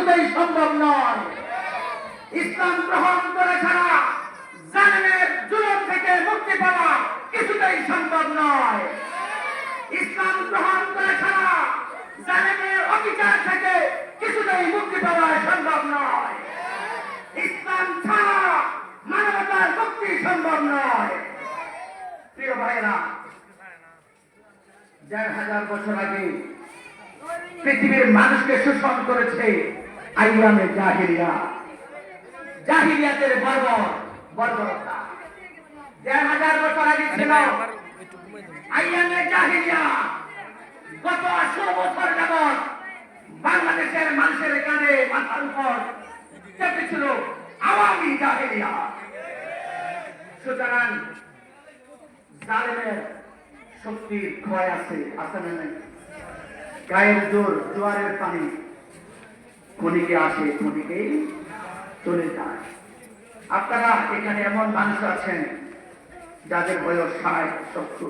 কিছুতেই সম্ভব নয়। ইসলাম গ্রহণ করে ছাড়া জালেমের জুলুম থেকে মুক্তি পাওয়া কিছুতেই সম্ভব নয়। ইসলাম গ্রহণ করে ছাড়া জালেমের অবিচার থেকে কিছুতেই মুক্তি পাওয়া সম্ভব নয়। ইসলাম ছাড়া মানবতার মুক্তি সম্ভব নয়। প্রিয় ভাইরা, ১,৫০০ বছর আগে পৃথিবীর মানুষকে শোষণ করেছে আইয়ামে জাহিলিয়া, জাহিলিয়াতের বর্বরতা। ১,৫০০ বছর আগে ছিল আইয়ামে জাহিলিয়া। গত ১৮ বছর যাবৎ বাংলাদেশের মানুষের কানে মাথার উপর চেপেছিল আওয়ামী জাহিলিয়া। সুতরাং জালেমের শক্তির ক্ষয় আছে না নাই? গায়ের জোর, জোয়ারের পানি ক্ষণিকে আসে, ক্ষণিকে চলে যায়। আপনারা এখানে এমন মানুষ আছেন যাদের বয়স ৬০, ৭০,